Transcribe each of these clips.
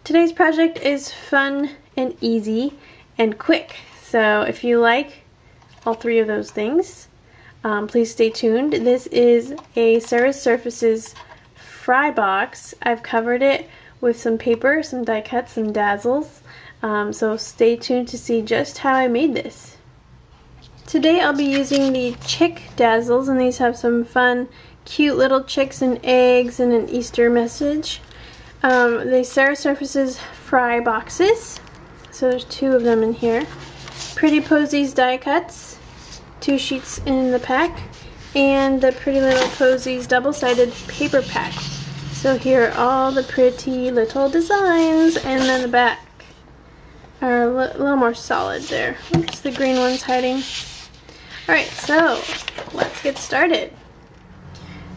Today's project is fun and easy and quick. So if you like all three of those things, please stay tuned. This is a Sarah's Surfaces fry box. I've covered it with some paper, some die cuts, some Dazzles. So stay tuned to see just how I made this. Today I'll be using the chick Dazzles, and these have some fun, cute little chicks and eggs and an Easter message. The Sarah's Surfaces fry boxes. So there's two of them in here. Pretty Posies die cuts, 2 sheets in the pack, and the Pretty Little Posies double-sided paper pack. So here are all the pretty little designs, and then the back are a little more solid there. Oops, the green one's hiding. Alright, so let's get started.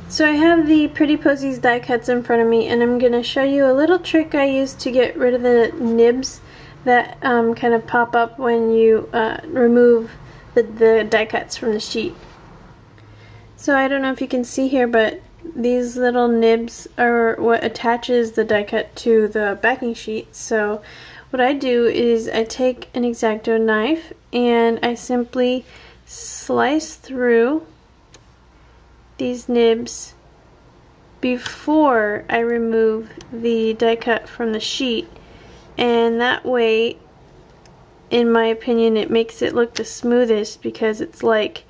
So I have the Pretty Posies die cuts in front of me, and I'm going to show you a little trick I use to get rid of the nibs that kind of pop up when you remove the die cuts from the sheet. So I don't know if you can see here, but these little nibs are what attaches the die cut to the backing sheet. So what I do is I take an X-Acto knife and I simply slice through these nibs before I remove the die cut from the sheet, and that way, in my opinion, it makes it look the smoothest because it's like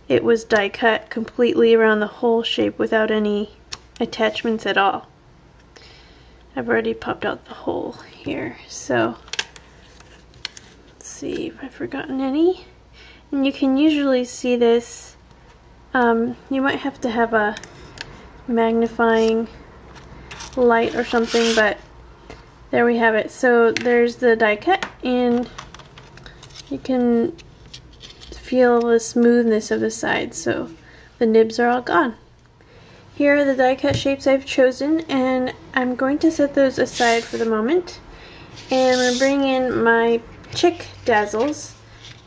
it was die cut completely around the whole shape without any attachments at all. I've already popped out the hole here, so let's see if I've forgotten any. And you can usually see this. You might have to have a magnifying light or something, but there we have it. So there's the die cut, and you can feel the smoothness of the sides, so the nibs are all gone. Here are the die cut shapes I've chosen, and I'm going to set those aside for the moment. And I'm going to bring in my chick Dazzles,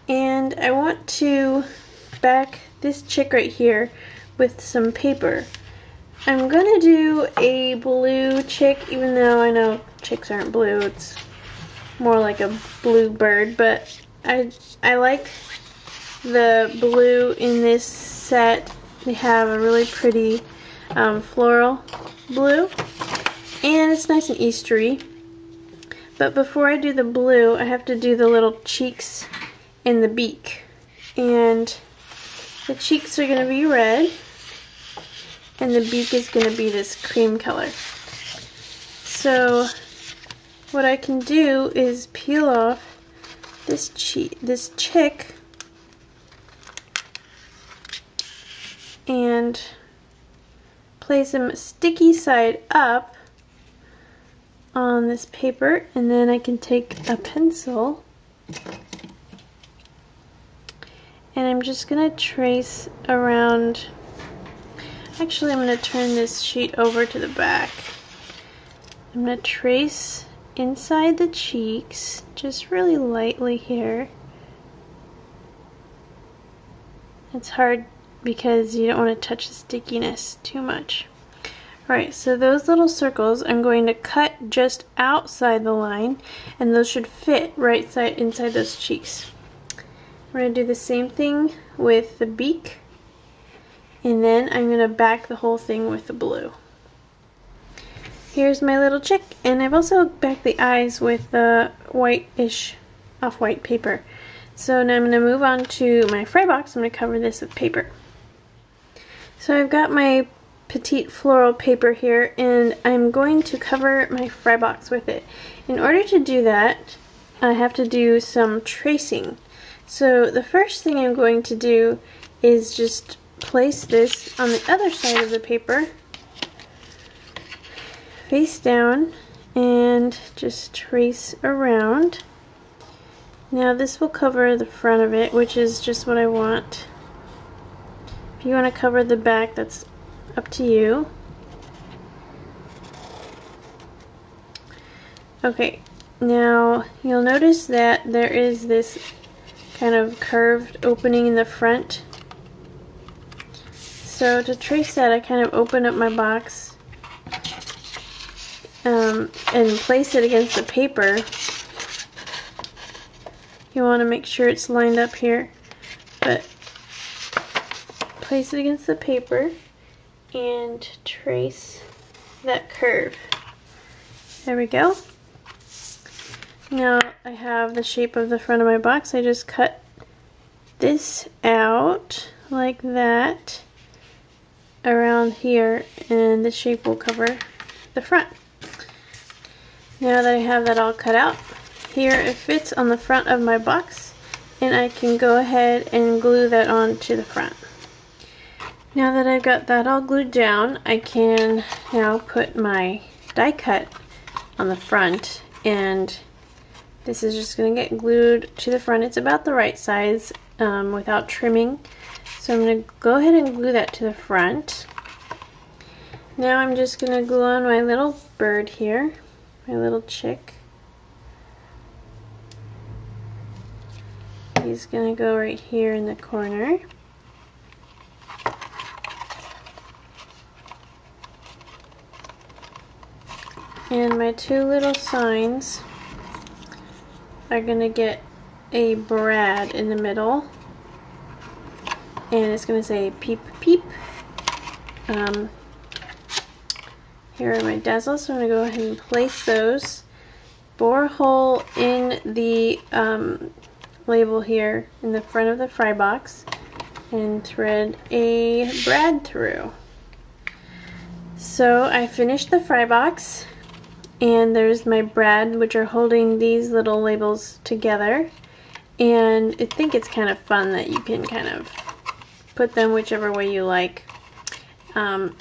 and I want to back this chick right here with some paper. I'm going to do a blue chick, even though I know chicks aren't blue, it's more like a blue bird, but I like the blue in this set. They have a really pretty floral blue, and it's nice and Eastery. But before I do the blue, I have to do the little cheeks and the beak. And the cheeks are going to be red, and the beak is going to be this cream color. So what I can do is peel off this chick and place them sticky side up on this paper, and then I can take a pencil and I'm just going to trace around. Actually, I'm going to turn this sheet over to the back. I'm going to trace inside the cheeks, just really lightly here. It's hard because you don't want to touch the stickiness too much. Alright, so those little circles I'm going to cut just outside the line, and those should fit right inside those cheeks. We're going to do the same thing with the beak, and then I'm going to back the whole thing with the blue. Here's my little chick, and I've also backed the eyes with the white-ish off-white paper. So now I'm going to move on to my fry box. I'm going to cover this with paper. So I've got my petite floral paper here, and I'm going to cover my fry box with it. In order to do that, I have to do some tracing. So the first thing I'm going to do is just place this on the other side of the paper, face down, and just trace around. Now this will cover the front of it, which is just what I want. If you want to cover the back, that's up to you. Okay, now you'll notice that there is this kind of curved opening in the front. So to trace that, I kind of open up my box and place it against the paper, you want to make sure it's lined up here, but place it against the paper and trace that curve. There we go. Now I have the shape of the front of my box. I just cut this out like that around here, and the shape will cover the front. Now that I have that all cut out, here it fits on the front of my box, and I can go ahead and glue that on to the front. Now that I've got that all glued down, I can now put my die cut on the front, and this is just going to get glued to the front. It's about the right size without trimming. So I'm going to go ahead and glue that to the front. Now I'm just going to glue on my little bird here, my little chick. He's going to go right here in the corner. And my two little signs are going to get a Brad in the middle, and it's going to say peep peep. Here are my Dazzles, so I'm going to go ahead and place those. Bore a hole in the label here in the front of the fry box and thread a Brad through. So I finished the fry box, and there's my Brad, which are holding these little labels together. And I think it's kind of fun that you can kind of put them whichever way you like. And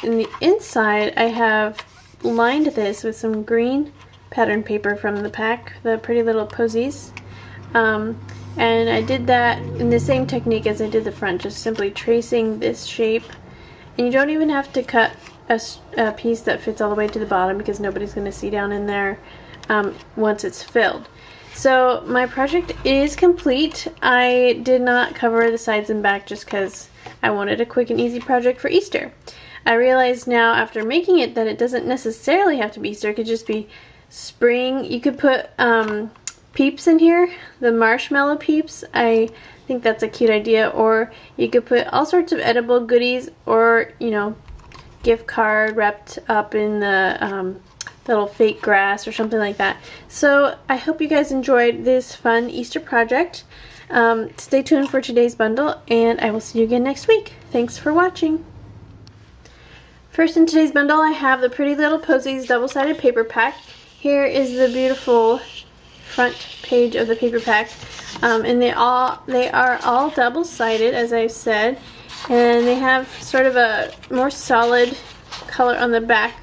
in the inside, I have lined this with some green pattern paper from the pack, the Pretty Little Posies. And I did that in the same technique as I did the front, just simply tracing this shape. And you don't even have to cut a piece that fits all the way to the bottom, because nobody's going to see down in there once it's filled. So my project is complete. I did not cover the sides and back just because I wanted a quick and easy project for Easter. I realize now after making it that it doesn't necessarily have to be Easter. It could just be spring. You could put peeps in here, the marshmallow peeps. I think that's a cute idea. Or you could put all sorts of edible goodies, or, you know, gift card wrapped up in the little fake grass or something like that. So I hope you guys enjoyed this fun Easter project. Stay tuned for today's bundle, and I will see you again next week. Thanks for watching. First in today's bundle, I have the Pretty Little Posies double-sided paper pack. Here is the beautiful front page of the paper pack, and they are all double-sided, as I've said, and they have sort of a more solid color on the back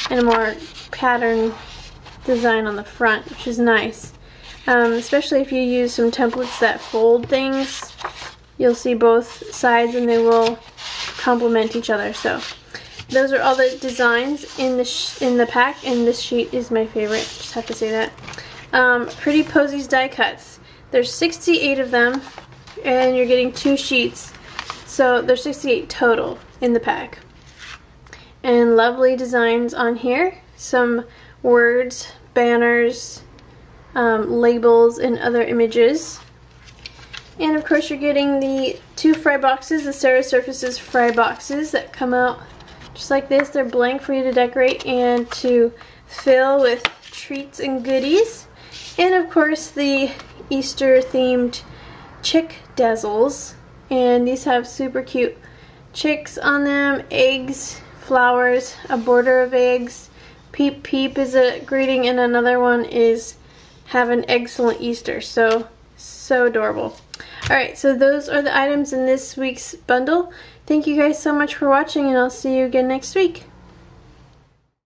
and a more pattern design on the front, which is nice. Especially if you use some templates that fold things, you'll see both sides and they will complement each other. So those are all the designs in the pack, and this sheet is my favorite, just have to say that. Pretty Posies die cuts. There's 68 of them, and you're getting 2 sheets, so there's 68 total in the pack. And lovely designs on here, some words, banners, labels, and other images. And of course you're getting the 2 fry boxes, the Sarah Surfaces fry boxes that come out just like this. They're blank for you to decorate and to fill with treats and goodies. And of course the Easter themed chick Dazzles, and these have super cute chicks on them, eggs, flowers, a border of eggs. Peep peep is a greeting, and another one is have an excellent Easter. So adorable. Alright, so those are the items in this week's bundle. Thank you guys so much for watching, and I'll see you again next week.